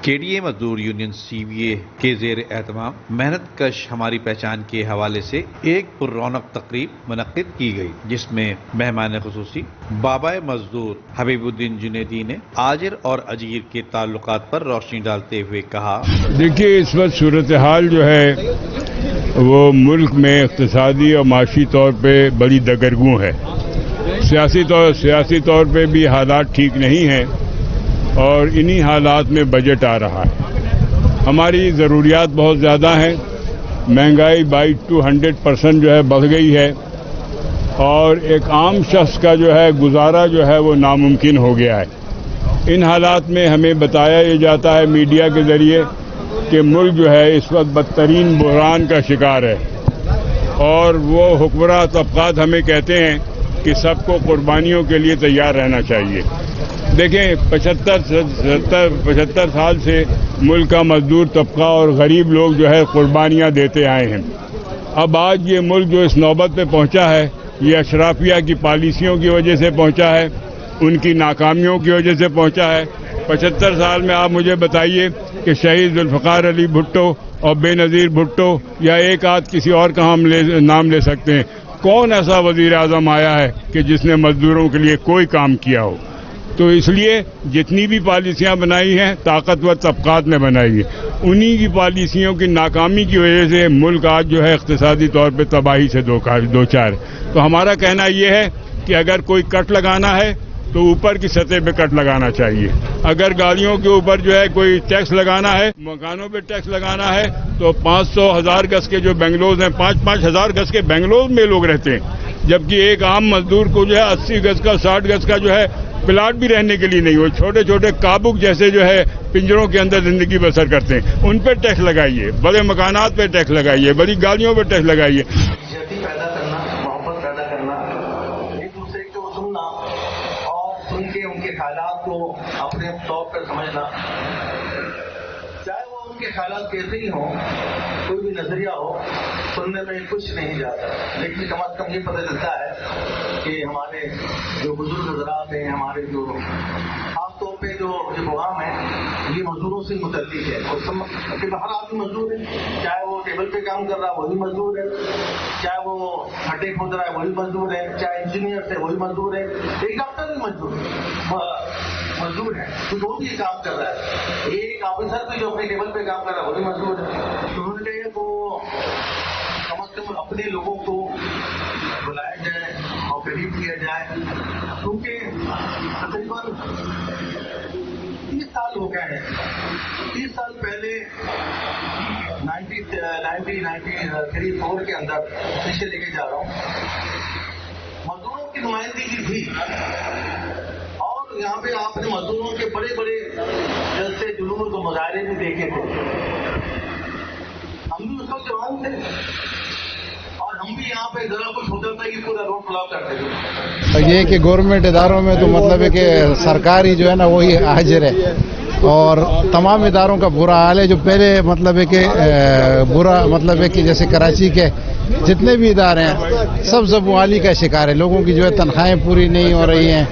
KDA مزدور union CVA کے زیر اہتمام محنت کش ہماری پہچان کے حوالے سے ایک پر رونق تقریب منعقد کی گئی، جس میں مہمان خصوصی بابا مزدور حبیب الدین جنیدی نے آجر اور اجیر کے تعلقات پر روشنی ڈالتے ہوئے کہا، دیکھیے اس وقت صورتحال جو ہے وہ ملک میں اقتصادی اور معاشی طور پہ بڑی دگرگوں ہے۔ سیاسی طور پہ بھی حالات ٹھیک نہیں ہیں اور انہی حالات میں بجٹ آ رہا ہے۔ ہماری ضروریات بہت زیادہ ہیں، مہنگائی 100% جو ہے بڑھ گئی ہے اور ایک عام شخص کا جو ہے گزارا جو ہے وہ ناممکن ہو گیا ہے۔ ان حالات میں ہمیں بتایا یہ جاتا ہے میڈیا کے ذریعے کہ ملک جو ہے اس وقت بدترین بحران کا شکار ہے، اور وہ حکمراں طبقات ہمیں کہتے ہیں کہ سب کو قربانیوں کے لیے تیار رہنا چاہیے۔ دیکھیں 75 سال سے ملک کا مزدور طبقہ اور غریب لوگ جو ہے قربانیاں دیتے آئے ہیں۔ اب آج یہ ملک جو اس نوبت پہ پہنچا ہے یہ اشرافیہ کی پالیسیوں کی وجہ سے پہنچا ہے، ان کی ناکامیوں کی وجہ سے پہنچا ہے۔ 75 سال میں آپ مجھے بتائیے کہ شہید ذوالفقار علی بھٹو اور بے نظیر بھٹو یا ایک آدھ کسی اور کا ہم نام لے سکتے ہیں، کون ایسا وزیر اعظم آیا ہے کہ جس نے مزدوروں کے لیے کوئی کام کیا ہو؟ تو اس لیے جتنی بھی پالیسیاں بنائی ہیں طاقتور طبقات نے بنائی ہے، انہی کی پالیسیوں کی ناکامی کی وجہ سے ملک آج جو ہے اقتصادی طور پہ تباہی سے دو چار۔ تو ہمارا کہنا یہ ہے کہ اگر کوئی کٹ لگانا ہے تو اوپر کی سطح پہ کٹ لگانا چاہیے۔ اگر گاڑیوں کے اوپر جو ہے کوئی ٹیکس لگانا ہے، مکانوں پہ ٹیکس لگانا ہے تو 500,000 گز کے جو بنگلوز ہیں 5,000 گز کے بنگلوز میں لوگ رہتے ہیں، جبکہ ایک عام مزدور کو جو ہے 80 گز کا 60 گز کا جو ہے پلاٹ بھی رہنے کے لیے نہیں ہو، چھوٹے چھوٹے کابک جیسے جو ہے پنجروں کے اندر زندگی بسر کرتے ہیں، ان پہ ٹیکس لگائیے، بڑے مکانات پہ ٹیکس لگائیے، بڑی گاڑیوں پہ ٹیکس لگائیے۔ پیدا کرنا، محبت پیدا کرنا، ایک دوسرے کو سننا اور سن کے ان کے خیالات کو اپنے طور پر سمجھنا، چاہے وہ ان کے خیالات کیسے ہی ہوں، کوئی بھی نظریہ ہو، سننے میں کچھ نہیں جاتا، لیکن کم از کم یہ پتہ چلتا ہے کہ ہمارے جو بزرگ حضرات ہیں، ہمارے جو خاص طور پہ جو پیغام ہے یہ مزدوروں سے متعلق ہے، اور ہر آدمی مزدور ہے، چاہے وہ ٹیبل پہ کام کر رہا ہے وہی مزدور ہے، چاہے وہ کھڈے کھود رہا ہے وہی مزدور ہے، چاہے انجینئر ہے وہی مزدور ہے، ایک ڈاکٹر بھی مزدور ہے جو بھی کام کر رہا ہے، ایک آفیسر بھی جو اپنے ٹیبل پہ کام کر رہا ہے وہی مزدور ہے۔ تو انہوں نے کہا وہ کم از کم اپنے لوگوں کو بلایا جائے اور قریب کیا جائے، کیونکہ تقریباً 30 سال ہو گئے ہیں۔ 30 سال پہلے 1993 کے اندر پیچھے لے کے جا رہا ہوں، مزدوروں کی نمائندگی تھی، اور یہاں پہ آپ نے مزدوروں کے بڑے بڑے جلسے جلوس و مظاہرے بھی دیکھے تھے، ہم بھی اس وقت جوان تھے اور ہم بھی یہاں پہ ذرا کچھ ہوتا تھا کہ پورا روڈ بلاک کرتے تھے۔ یہ کہ گورنمنٹ اداروں میں تو مطلب ہے کہ سرکاری جو ہے نا وہی حاضر ہے، اور تمام اداروں کا برا حال ہے۔ جو پہلے مطلب ہے کہ برا مطلب ہے کہ جیسے کراچی کے جتنے بھی ادارے ہیں سب زبوالی کا شکار ہے، لوگوں کی جو ہے تنخواہیں پوری نہیں ہو رہی ہیں،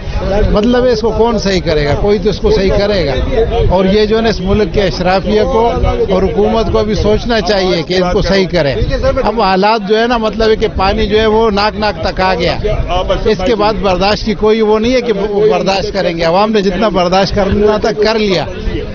مطلب ہے اس کو کون صحیح کرے گا؟ کوئی تو اس کو صحیح کرے گا، اور یہ جو ہے نا اس ملک کے اشرافیہ کو اور حکومت کو بھی سوچنا چاہیے کہ ان کو صحیح کرے۔ اب حالات جو ہے نا مطلب ہے کہ پانی جو ہے وہ ناک تک آ گیا، اس کے بعد برداشت کی کوئی وہ نہیں ہے کہ وہ برداشت کریں گے، عوام نے جتنا برداشت کرنا تھا کر لیا۔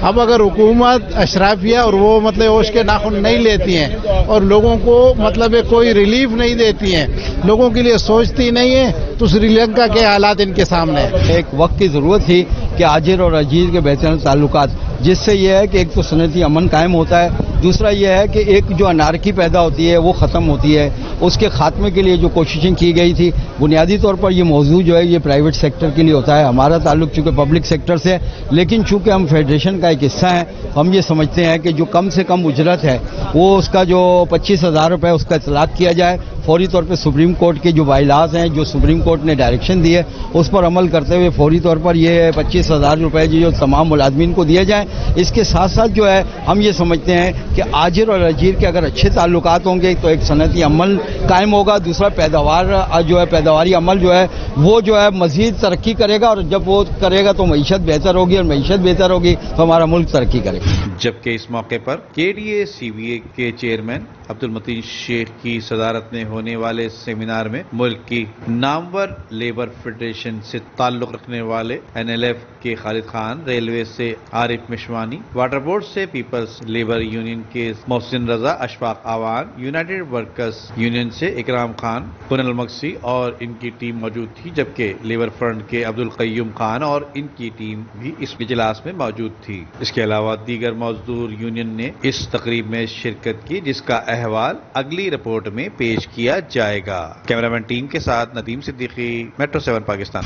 اب اگر حکومت اشرافیہ اور وہ مطلب ہوش کے ناخن نہیں لیتی ہیں اور لوگوں کو مطلب کوئی ریلیف نہیں دیتی ہیں، لوگوں کے لیے سوچتی نہیں ہے، تو سری لنکا کے حالات ان کے سامنے ہیں۔ ایک وقت کی ضرورت تھی کہ آجر اور اجیر کے بہترین تعلقات، جس سے یہ ہے کہ ایک تو صنعتی امن قائم ہوتا ہے، دوسرا یہ ہے کہ ایک جو انارکی پیدا ہوتی ہے وہ ختم ہوتی ہے، اس کے خاتمے کے لیے جو کوششیں کی گئی تھی، بنیادی طور پر یہ موضوع جو ہے یہ پرائیویٹ سیکٹر کے لیے ہوتا ہے، ہمارا تعلق چونکہ پبلک سیکٹر سے، لیکن چونکہ ہم فیڈریشن کا ایک حصہ ہیں، ہم یہ سمجھتے ہیں کہ جو کم سے کم اجرت ہے وہ اس کا جو 25,000 روپے اس کا اطلاق کیا جائے، فوری طور پہ سپریم کورٹ کے جو بائیلاز ہیں، جو سپریم کورٹ نے ڈائریکشن دی ہے، اس پر عمل کرتے ہوئے فوری طور پر یہ 25,000 روپے جو تمام ملازمین کو دیے جائیں۔ اس کے ساتھ ساتھ جو ہے ہم یہ سمجھتے ہیں کہ آجر اور اجیر کے اگر اچھے تعلقات ہوں گے تو ایک صنعتی عمل قائم ہوگا، دوسرا پیداواری عمل جو ہے وہ جو ہے مزید ترقی کرے گا، اور جب وہ کرے گا تو معیشت بہتر ہوگی، اور معیشت بہتر ہوگی تو ہمارا ملک ترقی کرے گا۔ جبکہ اس موقع پر KDA-CVA کے چیئرمین عبدالمتین شیخ کی صدارت میں ہونے والے سیمینار میں ملک کی نامور لیبر فیڈریشن سے تعلق رکھنے والے NLF کے خالد خان، ریلوے سے عارف مشوانی، واٹر بورڈ سے پیپلز لیبر یونین کے محسن رضا، اشفاق آوان، یونائیٹڈ ورکرز یونین سے اکرام خان، کنل مکسی اور ان کی ٹیم موجود تھی، جبکہ لیبر فرنٹ کے عبدالقیوم خان اور ان کی ٹیم بھی اس اجلاس میں موجود تھی۔ اس کے علاوہ دیگر مزدور یونین نے اس تقریب میں شرکت کی، جس کا احوال اگلی رپورٹ میں پیش کیا جائے گا۔ کیمرامین ٹیم کے ساتھ ندیم صدیقی، میٹرو 7 پاکستان۔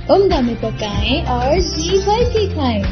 عمدہ میں پکائیں اور جی بھر کے کھائیں۔